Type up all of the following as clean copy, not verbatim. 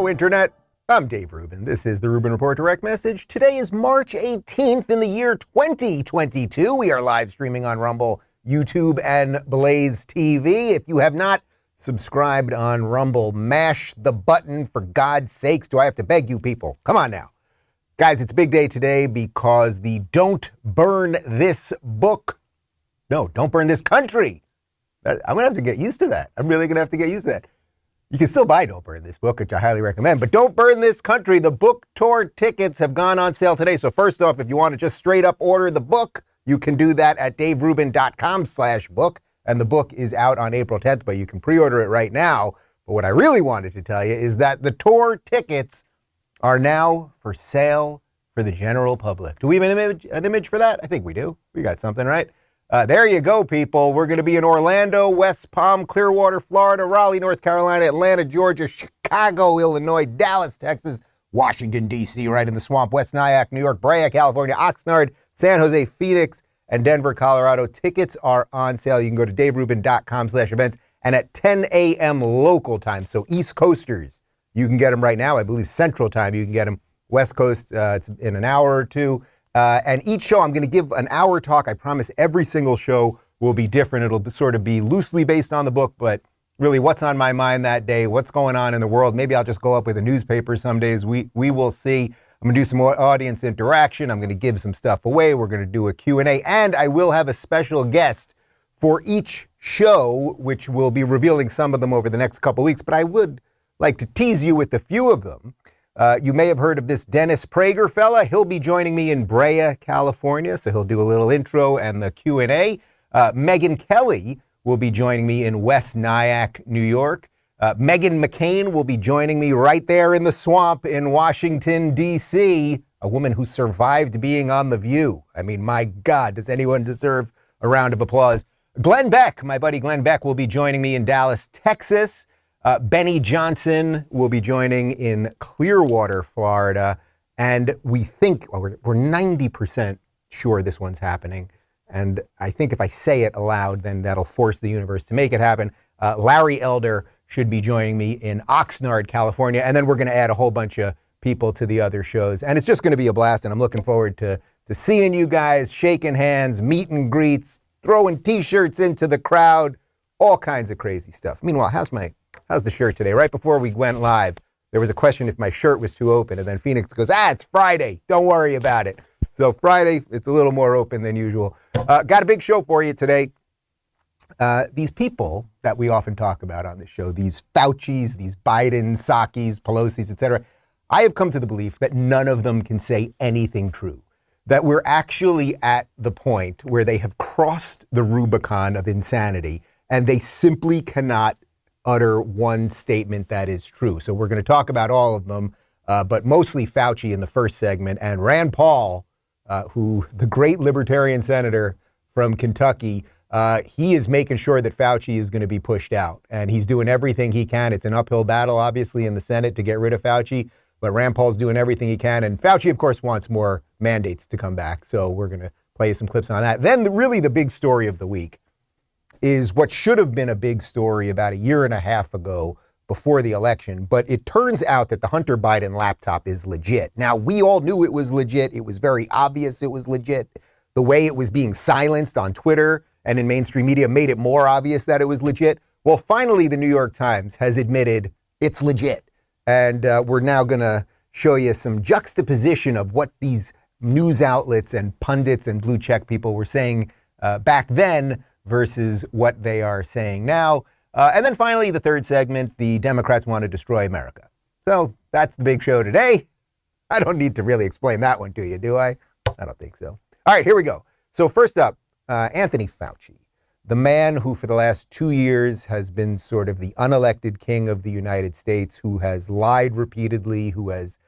Hello, Internet. I'm Dave Rubin. This is the Rubin Report Direct Message. Today is March 18th in the year 2022. We are live streaming on Rumble, YouTube, and Blaze TV. If you have not subscribed on Rumble, mash the button for God's sakes. Do I have to beg you people? Come on now. Guys, it's a big day today because the Don't Burn This book. No, don't burn this country. I'm going to have to get used to that. I'm really going to have to get used to that. You can still buy Don't Burn This book, which I highly recommend, but Don't Burn This Country. The book tour tickets have gone on sale today. So first off, if you want to just straight up order the book, you can do that at daverubin.com/book. And the book is out on April 10th, but you can pre-order it right now. But what I really wanted to tell you is that the tour tickets are now for sale for the general public. Do we have an image for that? I think we do. We got something, right? There you go, people. We're going to be in Orlando, West Palm, Clearwater, Florida, Raleigh, North Carolina, Atlanta, Georgia, Chicago, Illinois, Dallas, Texas, Washington, D.C., right in the swamp, West Nyack, New York, Brea, California, Oxnard, San Jose, Phoenix, and Denver, Colorado. Tickets are on sale. You can go to daverubin.com/events, and at 10 a.m. local time, so East Coasters, you can get them right now. I believe Central Time, you can get them. West Coast, it's in an hour or two. And each show, I'm going to give an hour talk. I promise every single show will be different. It'll sort of be loosely based on the book, but really what's on my mind that day, what's going on in the world. Maybe I'll just go up with a newspaper some days. We will see. I'm going to do some more audience interaction. I'm going to give some stuff away. We're going to do a Q&A, and I will have a special guest for each show, which will be revealing some of them over the next couple weeks. But I would like to tease you with a few of them. You may have heard of this Dennis Prager fella. He'll be joining me in Brea, California, so he'll do a little intro and the Q&A. Megyn Kelly will be joining me in West Nyack, New York. Meghan McCain will be joining me right there in the swamp in Washington, D.C., a woman who survived being on The View. I mean, my God, does anyone deserve a round of applause? Glenn Beck, my buddy Glenn Beck, will be joining me in Dallas, Texas. Benny Johnson will be joining in Clearwater, Florida, and we think, we're 90% sure this one's happening, and I think if I say it aloud, then that'll force the universe to make it happen. Larry Elder should be joining me in Oxnard, California, and then we're going to add a whole bunch of people to the other shows, and it's just going to be a blast, and I'm looking forward to seeing you guys, shaking hands, meet and greets, throwing T-shirts into the crowd, all kinds of crazy stuff. Meanwhile, how's the shirt today? Right before we went live, there was a question if my shirt was too open, and then Phoenix goes, it's Friday. Don't worry about it. So Friday, it's a little more open than usual. Got a big show for you today. These people that we often talk about on this show, these Faucis, these Bidens, Psakis, Pelosi's, etc., I have come to the belief that none of them can say anything true, that we're actually at the point where they have crossed the Rubicon of insanity, and they simply cannot utter one statement that is true. So we're going to talk about all of them, but mostly Fauci in the first segment, and Rand Paul, who the great libertarian senator from Kentucky, he is making sure that Fauci is going to be pushed out, and he's doing everything he can. It's an uphill battle, obviously, in the Senate to get rid of Fauci, but Rand Paul's doing everything he can, and Fauci, of course, wants more mandates to come back, so we're going to play some clips on that. Then really the big story of the week is what should have been a big story about a year and a half ago before the election, but it turns out that the Hunter Biden laptop is legit. Now, we all knew it was legit. It was very obvious it was legit. The way it was being silenced on Twitter and in mainstream media made it more obvious that it was legit. Well, finally, the New York Times has admitted it's legit. And we're now going to show you some juxtaposition of what these news outlets and pundits and blue check people were saying back then versus what they are saying now. And then finally, the third segment, the Democrats want to destroy America. So that's the big show today. I don't need to really explain that one to you, do I? I don't think so. All right, here we go. So first up, Anthony Fauci, the man who for the last 2 years has been sort of the unelected king of the United States, who has lied repeatedly, who has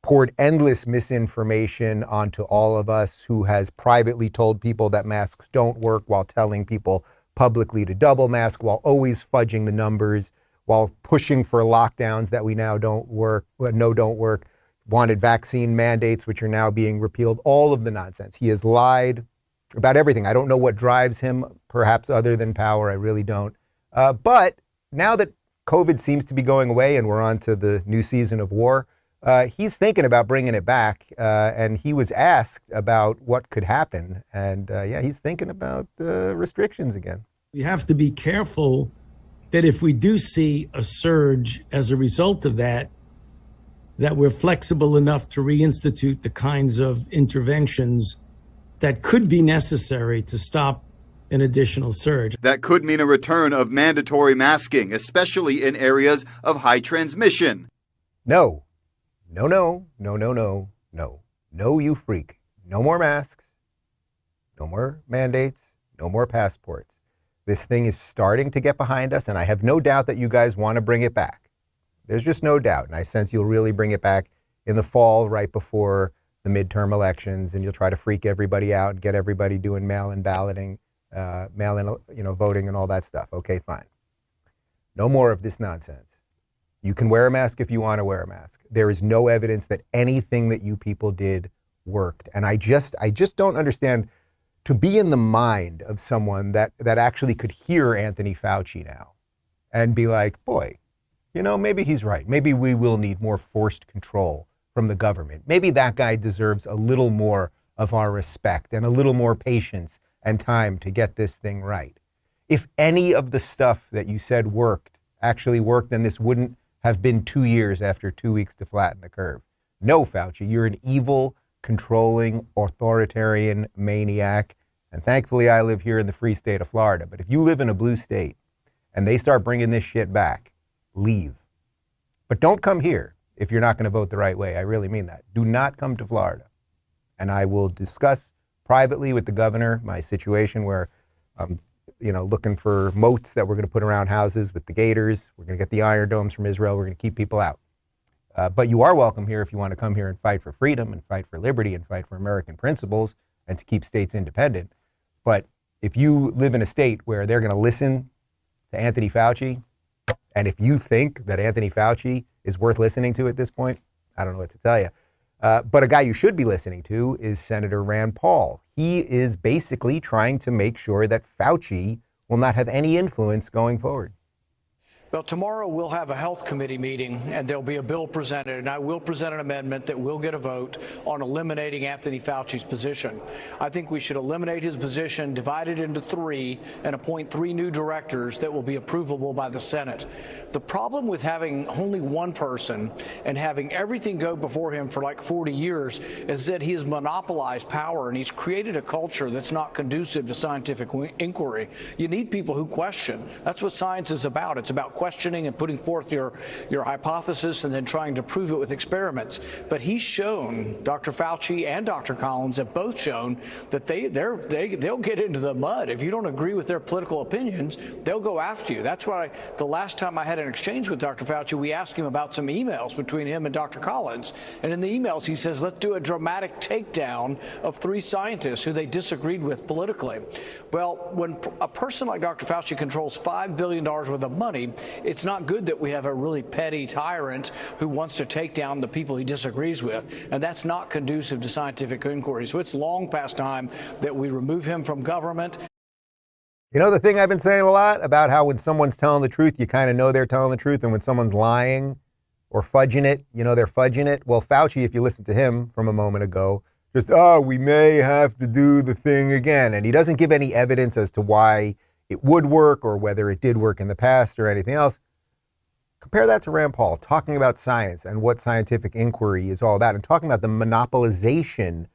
poured endless misinformation onto all of us, who has privately told people that masks don't work while telling people publicly to double mask, while always fudging the numbers, while pushing for lockdowns that we now don't work, wanted vaccine mandates, which are now being repealed, all of the nonsense. He has lied about everything. I don't know what drives him, perhaps other than power. I really don't. But now that COVID seems to be going away and we're on to the new season of war, he's thinking about bringing it back. And he was asked about what could happen. And he's thinking about restrictions again. We have to be careful that if we do see a surge as a result of that, that we're flexible enough to reinstitute the kinds of interventions that could be necessary to stop an additional surge. That could mean a return of mandatory masking, especially in areas of high transmission. No, you freak. No more masks, no more mandates, no more passports. This thing is starting to get behind us, and I have no doubt that you guys want to bring it back. There's just no doubt, and I sense you'll really bring it back in the fall right before the midterm elections, and you'll try to freak everybody out and get everybody doing mail-in balloting, mail-in, voting and all that stuff. Okay, fine. No more of this nonsense. You can wear a mask if you want to wear a mask. There is no evidence that anything that you people did worked, and I just don't understand to be in the mind of someone that actually could hear Anthony Fauci now and be like, boy, maybe he's right. Maybe we will need more forced control from the government. Maybe that guy deserves a little more of our respect and a little more patience and time to get this thing right. If any of the stuff that you said actually worked, then this wouldn't have been 2 years after 2 weeks to flatten the curve. No, Fauci, you're an evil, controlling, authoritarian maniac. And thankfully, I live here in the free state of Florida. But if you live in a blue state and they start bringing this shit back, leave. But don't come here if you're not going to vote the right way. I really mean that. Do not come to Florida. And I will discuss privately with the governor my situation where I'm looking for moats that we're going to put around houses with the gators. We're going to get the iron domes from Israel. We're going to keep people out. But you are welcome here if you want to come here and fight for freedom and fight for liberty and fight for American principles and to keep states independent. But if you live in a state where they're going to listen to Anthony Fauci, and if you think that Anthony Fauci is worth listening to at this point, I don't know what to tell you. But a guy you should be listening to is Senator Rand Paul. He is basically trying to make sure that Fauci will not have any influence going forward. Well, tomorrow we'll have a health committee meeting and there'll be a bill presented, and I will present an amendment that will get a vote on eliminating Anthony Fauci's position. I think we should eliminate his position, divide it into 3, and appoint 3 new directors that will be approvable by the Senate. The problem with having only one person and having everything go before him for like 40 years is that he has monopolized power and he's created a culture that's not conducive to scientific inquiry. You need people who question. That's what science is about. It's about questioning and putting forth your hypothesis and then trying to prove it with experiments. But he's shown, Dr. Fauci and Dr. Collins have both shown that they'll get into the mud. If you don't agree with their political opinions, they'll go after you. That's why the last time I had an exchange with Dr. Fauci, we asked him about some emails between him and Dr. Collins. And in the emails, he says, let's do a dramatic takedown of 3 scientists who they disagreed with politically. Well, when a person like Dr. Fauci controls $5 billion worth of money, it's not good that we have a really petty tyrant who wants to take down the people he disagrees with. And that's not conducive to scientific inquiry. So it's long past time that we remove him from government. The thing I've been saying a lot about how when someone's telling the truth, you kind of know they're telling the truth. And when someone's lying or fudging it, they're fudging it. Well, Fauci, if you listen to him from a moment ago, we may have to do the thing again. And he doesn't give any evidence as to why it would work or whether it did work in the past or anything else. Compare that to Rand Paul talking about science and what scientific inquiry is all about and talking about the monopolization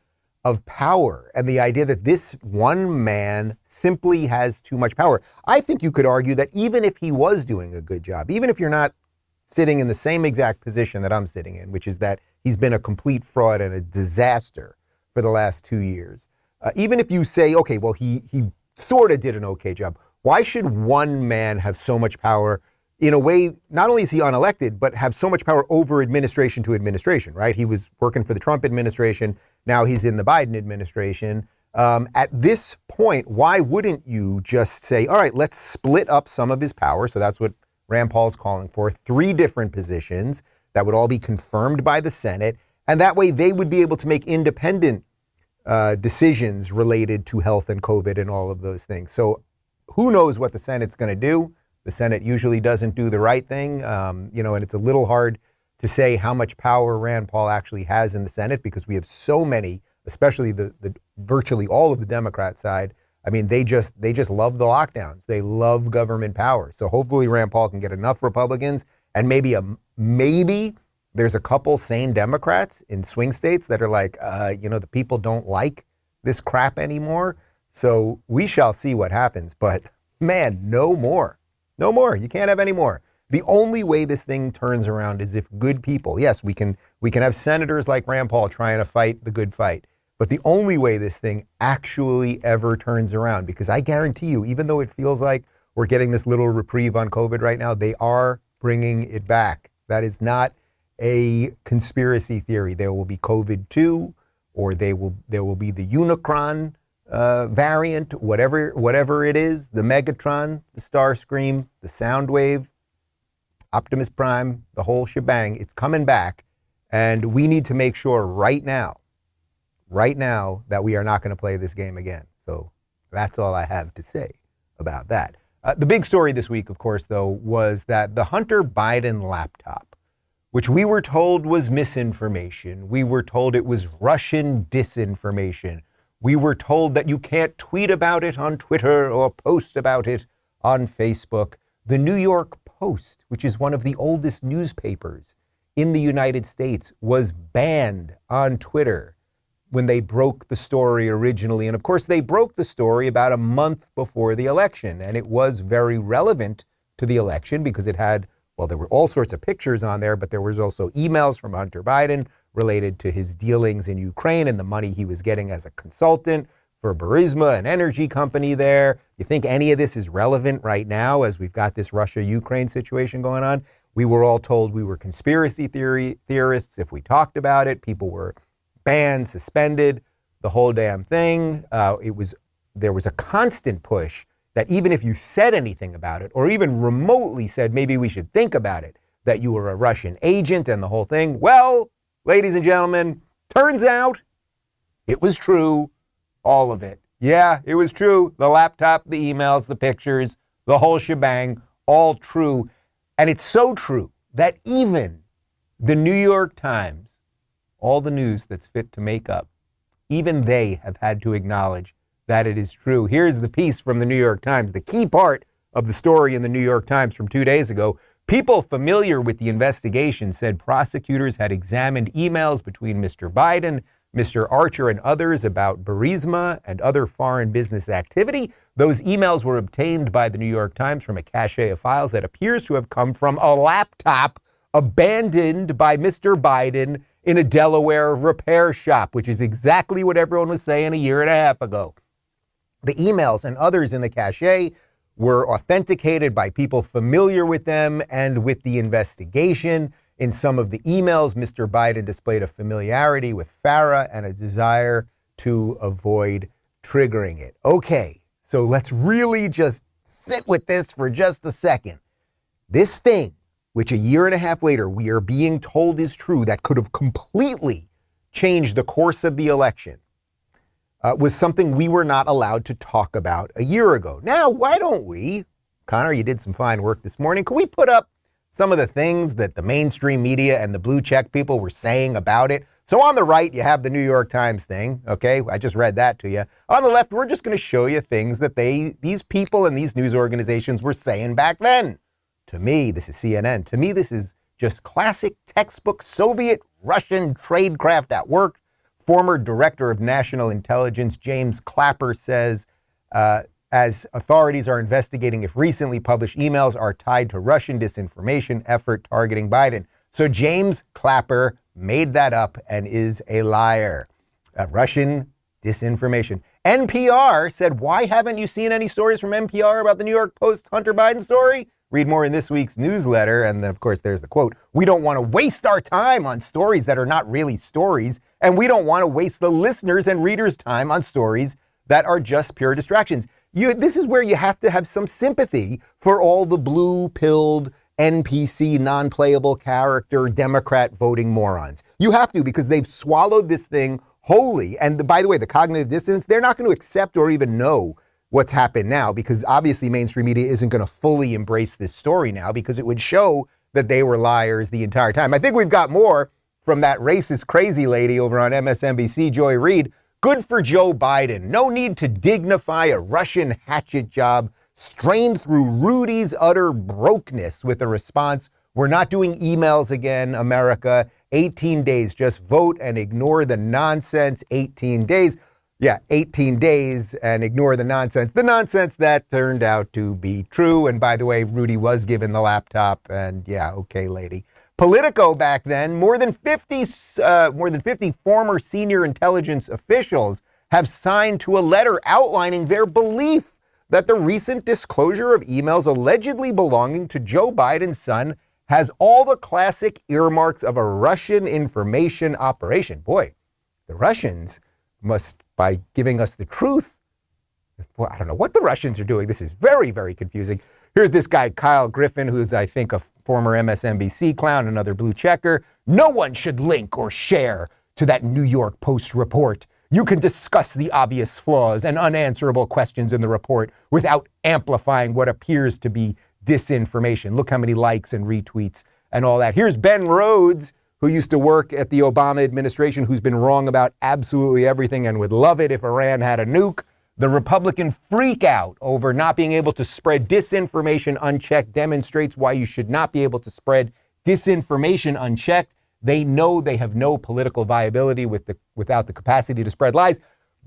of power and the idea that this one man simply has too much power. I think you could argue that even if he was doing a good job, even if you're not sitting in the same exact position that I'm sitting in, which is that he's been a complete fraud and a disaster for the last 2 years, even if you say, okay, well, he sort of did an okay job. Why should one man have so much power in a way, not only is he unelected, but have so much power over administration to administration, right? He was working for the Trump administration. Now he's in the Biden administration. At this point, why wouldn't you just say, all right, let's split up some of his power? So that's what Rand Paul's calling for, 3 different positions that would all be confirmed by the Senate. And that way they would be able to make independent decisions related to health and COVID and all of those things. So who knows what the Senate's going to do? The Senate usually doesn't do the right thing, and it's a little hard to say how much power Rand Paul actually has in the Senate because we have so many, especially the virtually all of the Democrat side. I mean, they just love the lockdowns. They love government power. So hopefully Rand Paul can get enough Republicans, and maybe there's a couple sane Democrats in swing states that are like, the people don't like this crap anymore. So we shall see what happens. But man, no more. No more. You can't have any more. The only way this thing turns around is if good people, yes, we can have senators like Rand Paul trying to fight the good fight. But the only way this thing actually ever turns around, because I guarantee you, even though it feels like we're getting this little reprieve on COVID right now, they are bringing it back. That is not a conspiracy theory. There will be COVID 2, or there will be the Unicron variant, whatever it is, the Megatron, the Starscream, the Soundwave, Optimus Prime, the whole shebang. It's coming back, and we need to make sure right now that we are not going to play this game again. So that's all I have to say about that. The big story this week, of course, though, was that the Hunter Biden laptop, which we were told was misinformation, we were told it was Russian disinformation, we were told that you can't tweet about it on Twitter or post about it on Facebook. The New York Post, which is one of the oldest newspapers in the United States, was banned on Twitter when they broke the story originally. And of course, they broke the story about a month before the election. And it was very relevant to the election because it had, well, there were all sorts of pictures on there, but there was also emails from Hunter Biden related to his dealings in Ukraine and the money he was getting as a consultant for Burisma, an energy company there. You think any of this is relevant right now as we've got this Russia-Ukraine situation going on? We were all told we were conspiracy theorists if we talked about it. People were banned, suspended, the whole damn thing. There was a constant push that even if you said anything about it, or even remotely said maybe we should think about it, that you were a Russian agent and the whole thing. Well, ladies and gentlemen, turns out it was true, all of it. Yeah, it was true. The laptop, the emails, the pictures, the whole shebang, all true. And it's so true that even the New York Times, all the news that's fit to make up, even they have had to acknowledge that it is true. Here's the piece from the New York Times, the key part of the story in the New York Times from 2 days ago. People familiar with the investigation said prosecutors had examined emails between Mr. Biden, Mr. Archer, and others about Burisma and other foreign business activity. Those emails were obtained by the New York Times from a cache of files that appears to have come from a laptop abandoned by Mr. Biden in a Delaware repair shop, which is exactly what everyone was saying a year and a half ago. The emails and others in the cache were authenticated by people familiar with them and with the investigation. In some of the emails, Mr. Biden displayed a familiarity with FARA and a desire to avoid triggering it. Okay, so let's really just sit with this for just a second. This thing, which a year and a half later we are being told is true, that could have completely changed the course of the election, was something we were not allowed to talk about a year ago. Now, why don't we? Connor, you did some fine work this morning. Can we put up some of the things that the mainstream media and the blue check people were saying about it? So on the right, you have the New York Times thing. Okay, I just read that to you. On the left, we're just going to show you things that these people and these news organizations were saying back then. To me, this is CNN. To me, this is just classic textbook Soviet Russian tradecraft at work. Former Director of National Intelligence James Clapper says, as authorities are investigating if recently published emails are tied to Russian disinformation effort targeting Biden. So James Clapper made that up and is a liar. Russian disinformation. NPR said, why haven't you seen any stories from NPR about the New York Post Hunter Biden story? Read more in this week's newsletter. And then, of course, there's the quote. We don't want to waste our time on stories that are not really stories. And we don't want to waste the listeners' and readers' time on stories that are just pure distractions. This is where you have to have some sympathy for all the blue-pilled NPC, non-playable character, Democrat voting morons. You have to, because they've swallowed this thing wholly. And by the way, the cognitive dissonance, they're not going to accept or even know what's happened now, because obviously mainstream media isn't going to fully embrace this story now because it would show that they were liars the entire time. I think we've got more from that racist crazy lady over on MSNBC, Joy Reid. Good for Joe Biden. No need to dignify a Russian hatchet job strained through Rudy's utter brokenness with a response. We're not doing emails again, America. 18 days. Just vote and ignore the nonsense. 18 days. Yeah, 18 days and ignore the nonsense. The nonsense that turned out to be true. And by the way, Rudy was given the laptop. And yeah, okay, lady. Politico back then, more than 50 former senior intelligence officials have signed to a letter outlining their belief that the recent disclosure of emails allegedly belonging to Joe Biden's son has all the classic earmarks of a Russian information operation. Boy, the Russians must, by giving us the truth, well, I don't know what the Russians are doing. This is very, very confusing. Here's this guy, Kyle Griffin, who's, I think, a former MSNBC clown, another blue checker. No one should link or share to that New York Post report. You can discuss the obvious flaws and unanswerable questions in the report without amplifying what appears to be disinformation. Look how many likes and retweets and all that. Here's Ben Rhodes, who used to work at the Obama administration, who's been wrong about absolutely everything and would love it if Iran had a nuke. The Republican freak out over not being able to spread disinformation unchecked demonstrates why you should not be able to spread disinformation unchecked. They know they have no political viability without the capacity to spread lies.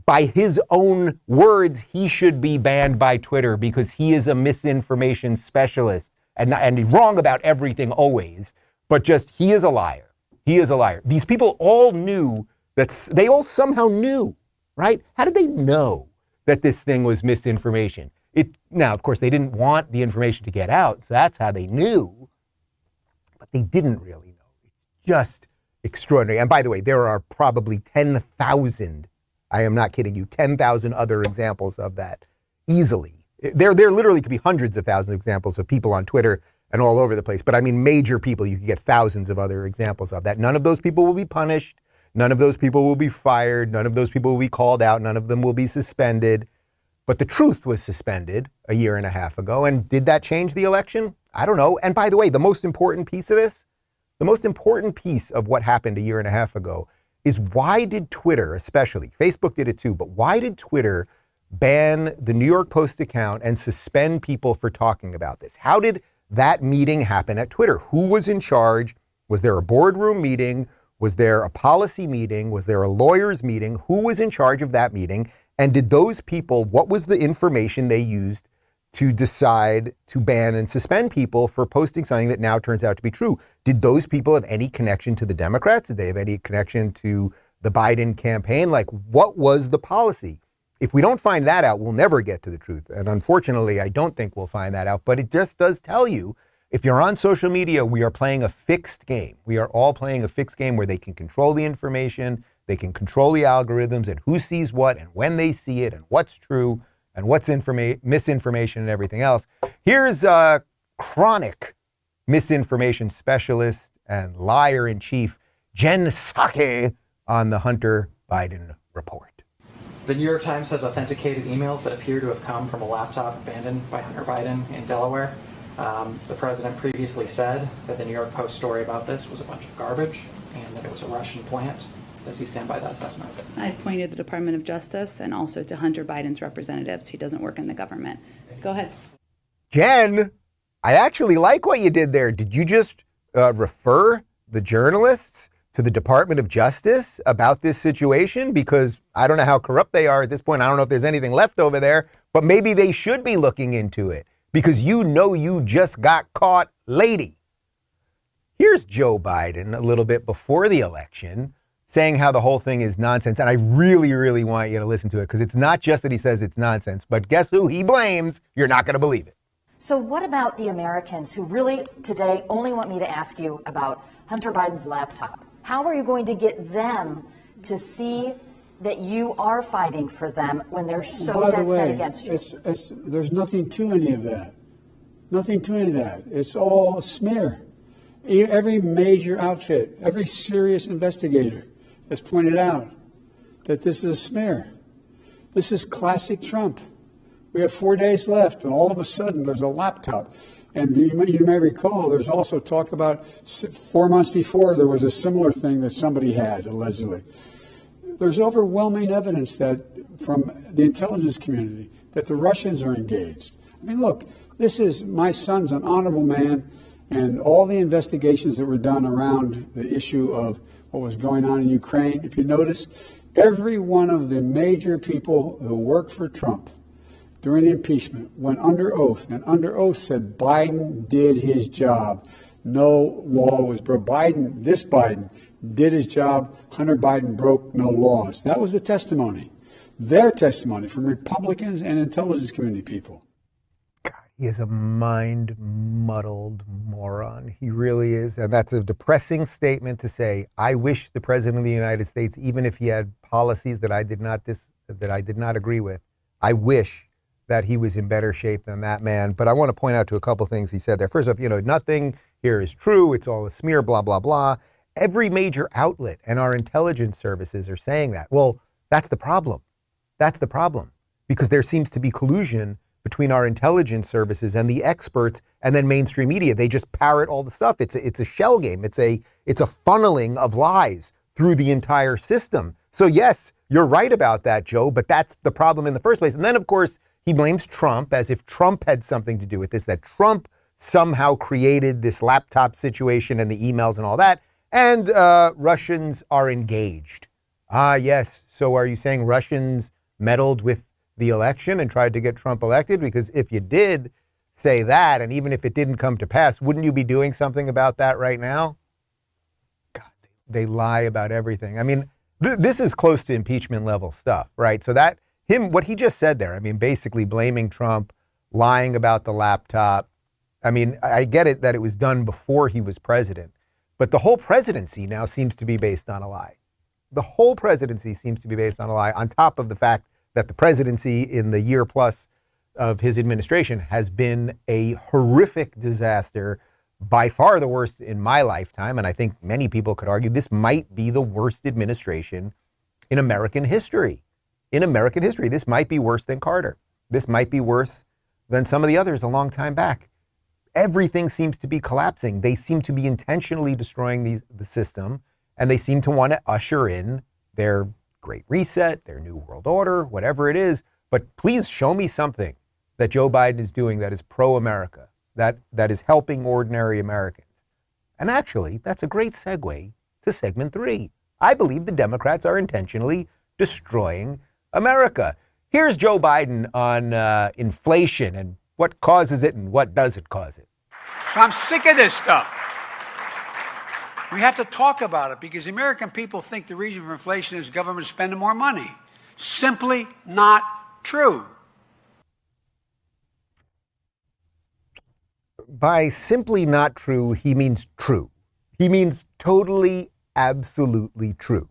By his own words, he should be banned by Twitter because he is a misinformation specialist and he's wrong about everything always, but just he is a liar. He is a liar. These people all knew they all somehow knew, right? How did they know that this thing was misinformation? Now, of course, they didn't want the information to get out, so that's how they knew, but they didn't really know. It's just extraordinary. And by the way, there are probably 10,000, I am not kidding you, 10,000 other examples of that easily. There literally could be hundreds of thousands of examples of people on Twitter and all over the place. But I mean, major people, you could get thousands of other examples of that. None of those people will be punished. None of those people will be fired. None of those people will be called out. None of them will be suspended. But the truth was suspended a year and a half ago. And did that change the election? I don't know. And by the way, the most important piece of this, the most important piece of what happened a year and a half ago is why did Twitter, especially, Facebook did it too, but why did Twitter ban the New York Post account and suspend people for talking about this? How did that meeting happen at Twitter? Who was in charge? Was there a boardroom meeting? Was there a policy meeting? Was there a lawyers meeting? Who was in charge of that meeting? And did those people, what was the information they used to decide to ban and suspend people for posting something that now turns out to be true? Did those people have any connection to the Democrats? Did they have any connection to the Biden campaign? Like, what was the policy? If we don't find that out, we'll never get to the truth. And unfortunately, I don't think we'll find that out. But it just does tell you, if you're on social media, we are playing a fixed game. We are all playing a fixed game where they can control the information, they can control the algorithms and who sees what and when they see it and what's true and what's misinformation and everything else. Here's a chronic misinformation specialist and liar in chief, Jen Psaki, on the Hunter Biden Report. The New York Times has authenticated emails that appear to have come from a laptop abandoned by Hunter Biden in Delaware. The president previously said that the New York Post story about this was a bunch of garbage and that it was a Russian plant. Does he stand by that assessment? I've pointed the Department of Justice and also to Hunter Biden's representatives. He doesn't work in the government. Go ahead. Jen, I actually like what you did there. Did you just refer the journalists to the Department of Justice about this situation? Because I don't know how corrupt they are at this point. I don't know if there's anything left over there, but maybe they should be looking into it because you know you just got caught, lady. Here's Joe Biden a little bit before the election saying how the whole thing is nonsense. And I really, really want you to listen to it because it's not just that he says it's nonsense, but guess who he blames? You're not going to believe it. So what about the Americans who really today only want me to ask you about Hunter Biden's laptop? How are you going to get them to see that you are fighting for them when they're so dead set against you? There's nothing to any of that. Nothing to any of that. It's all a smear. Every major outfit, every serious investigator has pointed out that this is a smear. This is classic Trump. We had 4 days left, and all of a sudden there's a laptop. And you may recall, there's also talk about 4 months before there was a similar thing that somebody had, allegedly. There's overwhelming evidence that from the intelligence community that the Russians are engaged. I mean, look, my son's an honorable man, and all the investigations that were done around the issue of what was going on in Ukraine, if you notice, every one of the major people who worked for Trump during the impeachment went under oath, and under oath said Biden did his job. No law was broken. This Biden did his job. Hunter Biden broke no laws. That was the testimony. Their testimony from Republicans and intelligence community people. He is a mind-muddled moron. He really is. And that's a depressing statement to say. I wish the President of the United States, even if he had policies that I did not agree with, I wish that he was in better shape than that man. But I want to point out to a couple things he said there. First off, nothing here is true. It's all a smear, blah, blah, blah. Every major outlet and our intelligence services are saying that. Well, that's the problem. That's the problem. Because there seems to be collusion between our intelligence services and the experts and then mainstream media. They just parrot all the stuff. It's a shell game. It's a funneling of lies through the entire system. So yes, you're right about that, Joe, but that's the problem in the first place. And then, of course, he blames Trump as if Trump had something to do with this, that Trump somehow created this laptop situation and the emails and all that. And Russians are engaged. Ah, yes. So are you saying Russians meddled with the election and tried to get Trump elected? Because if you did say that, and even if it didn't come to pass, wouldn't you be doing something about that right now? God, they lie about everything. I mean, this is close to impeachment level stuff, right? So what he just said there, I mean, basically blaming Trump, lying about the laptop. I mean, I get it that it was done before he was president, but the whole presidency now seems to be based on a lie. The whole presidency seems to be based on a lie, on top of the fact that the presidency in the year plus of his administration has been a horrific disaster, by far the worst in my lifetime. And I think many people could argue this might be the worst administration in American history. In American history, this might be worse than Carter. This might be worse than some of the others a long time back. Everything seems to be collapsing. They seem to be intentionally destroying the system, and they seem to want to usher in their Great Reset, their New World Order, whatever it is. But please show me something that Joe Biden is doing that is pro-America, that is helping ordinary Americans. And actually, that's a great segue to segment 3. I believe the Democrats are intentionally destroying America. Here's Joe Biden on inflation and what causes it and what doesn't cause it. So I'm sick of this stuff. We have to talk about it because the American people think the reason for inflation is government spending more money. Simply not true. By simply not true, he means true. He means totally, absolutely true.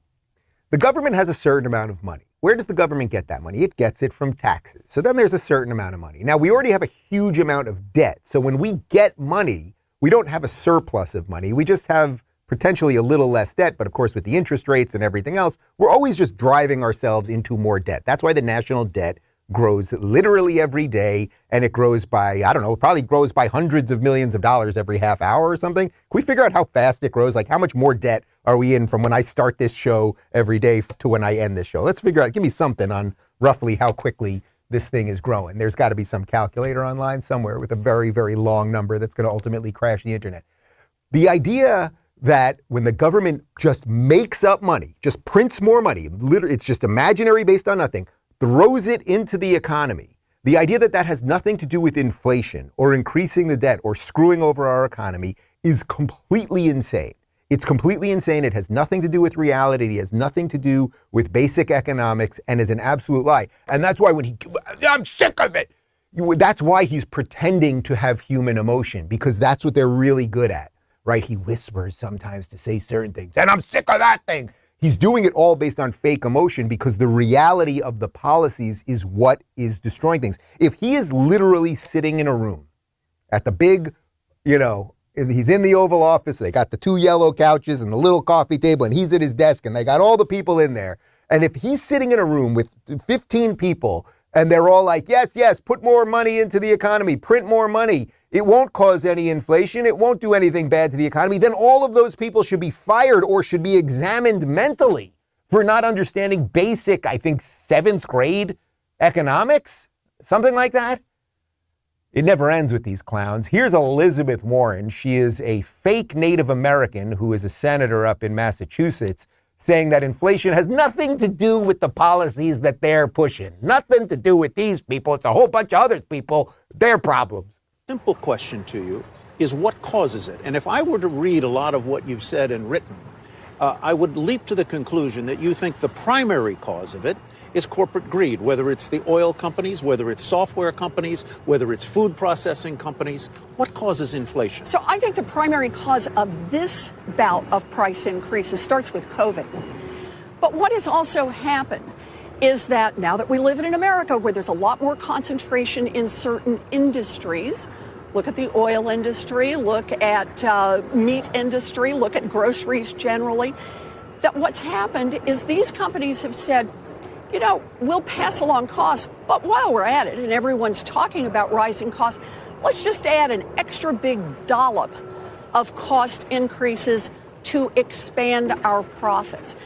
The government has a certain amount of money. Where does the government get that money? It gets it from taxes. So then there's a certain amount of money. Now, we already have a huge amount of debt. So when we get money, we don't have a surplus of money. We just have potentially a little less debt. But of course, with the interest rates and everything else, we're always just driving ourselves into more debt. That's why the national debt grows literally every day. And it grows by, I don't know, it probably grows by hundreds of millions of dollars every half hour or something. Can we figure out how fast it grows? Like how much more debt are we in from when I start this show every day to when I end this show? Let's figure out, give me something on roughly how quickly this thing is growing. There's got to be some calculator online somewhere with a very, very long number that's going to ultimately crash the internet. The idea that when the government just makes up money, just prints more money, literally, it's just imaginary based on nothing, throws it into the economy. The idea that that has nothing to do with inflation or increasing the debt or screwing over our economy is completely insane. It's completely insane. It has nothing to do with reality. It has nothing to do with basic economics and is an absolute lie. And that's why I'm sick of it. That's why he's pretending to have human emotion, because that's what they're really good at, right? He whispers sometimes to say certain things, and I'm sick of that thing. He's doing it all based on fake emotion because the reality of the policies is what is destroying things. If he is literally sitting in a room at the big, he's in the Oval Office, they got the 2 yellow couches and the little coffee table, and he's at his desk and they got all the people in there. And if he's sitting in a room with 15 people And they're all like, yes, yes, put more money into the economy, print more money. It won't cause any inflation. It won't do anything bad to the economy. Then all of those people should be fired or should be examined mentally for not understanding basic, I think, 7th grade economics, something like that. It never ends with these clowns. Here's Elizabeth Warren. She is a fake Native American who is a senator up in Massachusetts, saying that inflation has nothing to do with the policies that they're pushing. Nothing to do with these people. It's a whole bunch of other people, their problems. Simple question to you is what causes it? And if I were to read a lot of what you've said and written, I would leap to the conclusion that you think the primary cause of it is corporate greed, whether it's the oil companies, whether it's software companies, whether it's food processing companies. What causes inflation? So I think the primary cause of this bout of price increases starts with COVID. But what has also happened is that now that we live in America where there's a lot more concentration in certain industries, look at the oil industry, look at meat industry, look at groceries generally, that what's happened is these companies have said, you know, we'll pass along costs, but while we're at it and everyone's talking about rising costs, let's just add an extra big dollop of cost increases to expand our profits.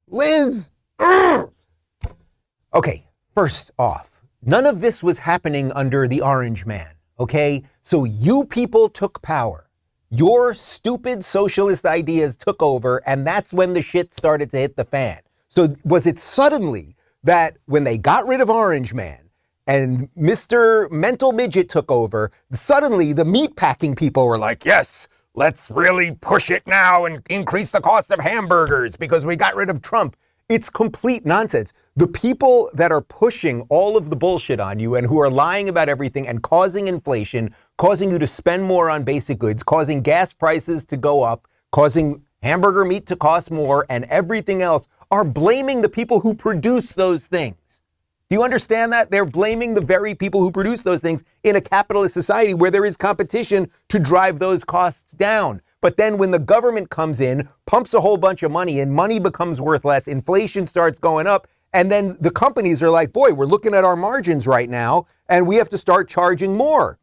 Liz! Okay, first off, none of this was happening under the Orange Man, okay? So you people took power. Your stupid socialist ideas took over, and that's when the shit started to hit the fan. So was it suddenly that when they got rid of Orange Man and Mr. Mental Midget took over, suddenly the meatpacking people were like, yes, let's really push it now and increase the cost of hamburgers because we got rid of Trump? It's complete nonsense. The people that are pushing all of the bullshit on you and who are lying about everything and causing inflation, causing you to spend more on basic goods, causing gas prices to go up, causing hamburger meat to cost more and everything else, are blaming the people who produce those things. Do you understand that? They're blaming the very people who produce those things in a capitalist society where there is competition to drive those costs down. But then when the government comes in, pumps a whole bunch of money in, money becomes worth less, inflation starts going up, and then the companies are like, boy, we're looking at our margins right now, and we have to start charging more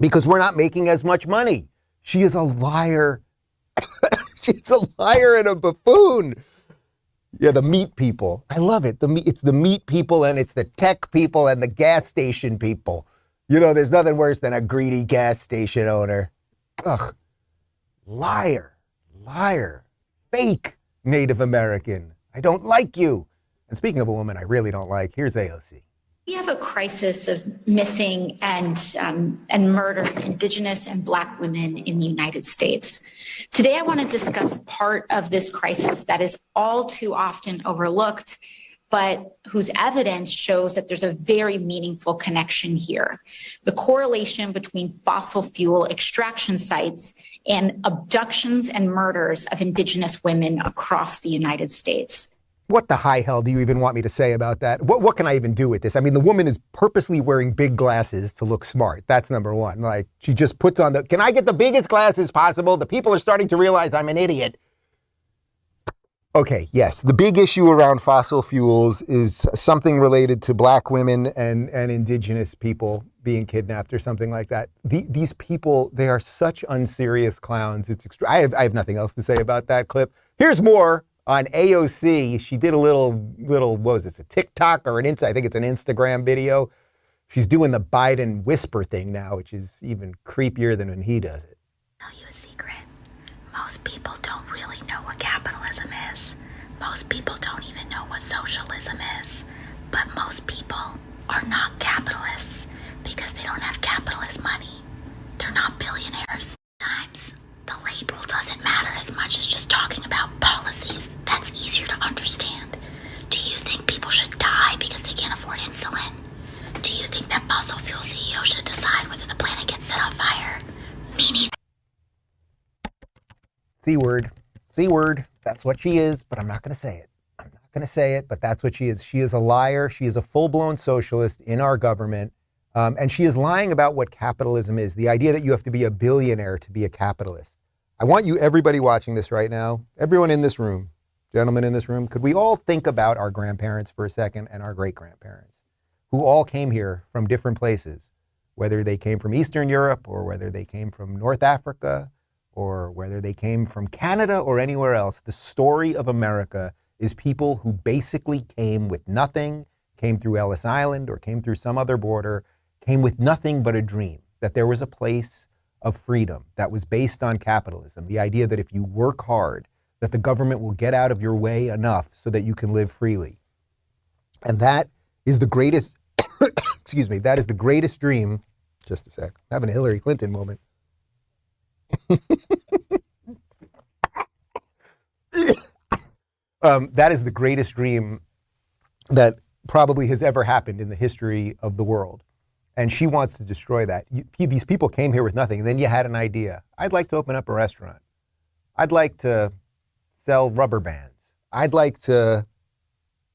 because we're not making as much money. She is a liar. She's a liar and a buffoon. Yeah, the meat people. I love it. It's the meat people and it's the tech people and the gas station people. You know, there's nothing worse than a greedy gas station owner. Ugh. Liar. Liar. Fake Native American. I don't like you. And speaking of a woman I really don't like, here's AOC. We have a crisis of missing and murder of Indigenous and Black women in the United States. Today, I want to discuss part of this crisis that is all too often overlooked, but whose evidence shows that there's a very meaningful connection here. The correlation between fossil fuel extraction sites and abductions and murders of Indigenous women across the United States. What the high hell do you even want me to say about that? What can I even do with this? I mean, the woman is purposely wearing big glasses to look smart. That's number one. Like, she just puts on can I get the biggest glasses possible? The people are starting to realize I'm an idiot. Okay, yes, the big issue around fossil fuels is something related to Black women and Indigenous people being kidnapped or something like that. These people, they are such unserious clowns. It's I have nothing else to say about that clip. Here's more. On AOC, she did a little, what was this, a TikTok or I think it's an Instagram video. She's doing the Biden whisper thing now, which is even creepier than when he does it. I'll tell you a secret. Most people don't really know what capitalism is. Most people don't even know what socialism is. But most people are not capitalists because they don't have capitalist money. They're not billionaires. Sometimes the label doesn't matter as much as just talking about policies. That's easier to understand. Do you think people should die because they can't afford insulin? Do you think that fossil fuel CEO should decide whether the planet gets set on fire? Me neither. C-word. C-word. That's what she is, but I'm not going to say it. I'm not going to say it, but that's what she is. She is a liar. She is a full-blown socialist in our government. And she is lying about what capitalism is, the idea that you have to be a billionaire to be a capitalist. I want you, everybody watching this right now, everyone in this room, gentlemen in this room, could we all think about our grandparents for a second and our great-grandparents, who all came here from different places, whether they came from Eastern Europe or whether they came from North Africa or whether they came from Canada or anywhere else. The story of America is people who basically came with nothing, came through Ellis Island or came through some other border, came with nothing but a dream, that there was a place of freedom that was based on capitalism, the idea that if you work hard, that the government will get out of your way enough so that you can live freely. And that is the greatest, excuse me, that is the greatest dream. Just a sec, I'm having a Hillary Clinton moment. That is the greatest dream that probably has ever happened in the history of the world. And she wants to destroy that. These people came here with nothing. And then you had an idea. I'd like to open up a restaurant. I'd like to sell rubber bands. I'd like to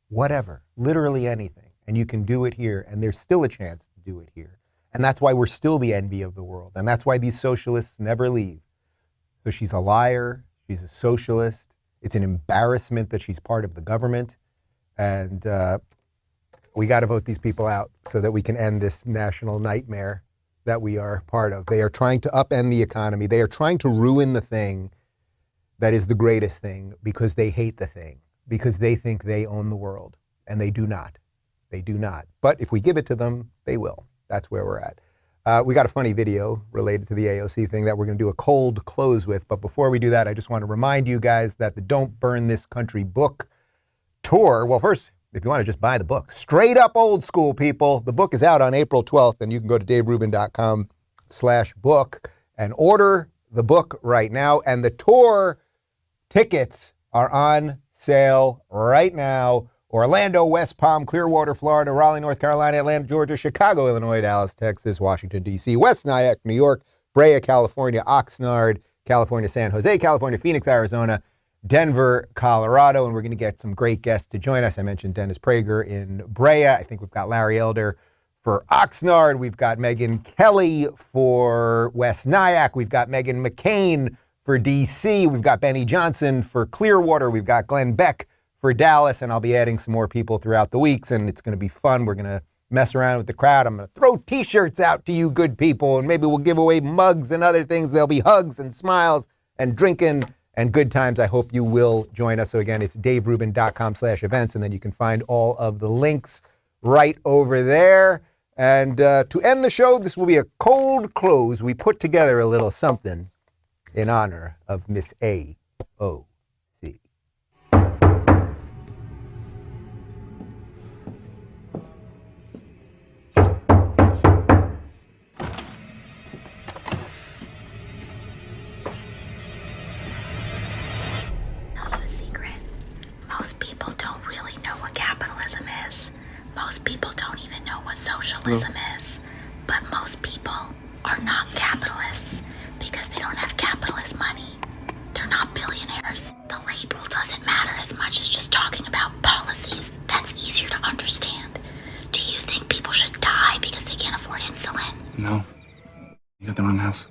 whatever, literally anything. And you can do it here. And there's still a chance to do it here. And that's why we're still the envy of the world. And that's why these socialists never leave. So she's a liar. She's a socialist. It's an embarrassment that she's part of the government. And we got to vote these people out so that we can end this national nightmare that we are part of. They are trying to upend the economy. They are trying to ruin the thing that is the greatest thing because they hate the thing, because they think they own the world. And they do not. They do not. But if we give it to them, they will. That's where we're at. We got a funny video related to the AOC thing that we're going to do a cold close with. But before we do that, I just want to remind you guys that the Don't Burn This Country book tour, well, first, if you want to just buy the book, straight up old school, people, the book is out on April 12th, and you can go to daverubin.com/book and order the book right now. And the tour tickets are on sale right now. Orlando, West Palm, Clearwater, Florida, Raleigh, North Carolina, Atlanta, Georgia, Chicago, Illinois, Dallas, Texas, Washington, D.C., West Nyack, New York, Brea, California, Oxnard, California, San Jose, California, Phoenix, Arizona, Denver, Colorado, and we're going to get some great guests to join us. I mentioned Dennis Prager in Brea. I think we've got Larry Elder for Oxnard. We've got Megyn Kelly for West Nyack. We've got Meghan McCain for D.C. We've got Benny Johnson for Clearwater. We've got Glenn Beck for Dallas, and I'll be adding some more people throughout the weeks, and it's going to be fun. We're going to mess around with the crowd. I'm going to throw T-shirts out to you good people, and maybe we'll give away mugs and other things. There'll be hugs and smiles and drinking and good times. I hope you will join us. So again, it's daverubin.com/events, and then you can find all of the links right over there. And to end the show, this will be a cold close. We put together a little something in honor of Miss AOC. Most people don't really know what capitalism is. Most people don't even know what socialism is. But most people are not capitalists because they don't have capitalist money. They're not billionaires. The label doesn't matter as much as just talking about policies. That's easier to understand. Do you think people should die because they can't afford insulin? No. You got the wrong house.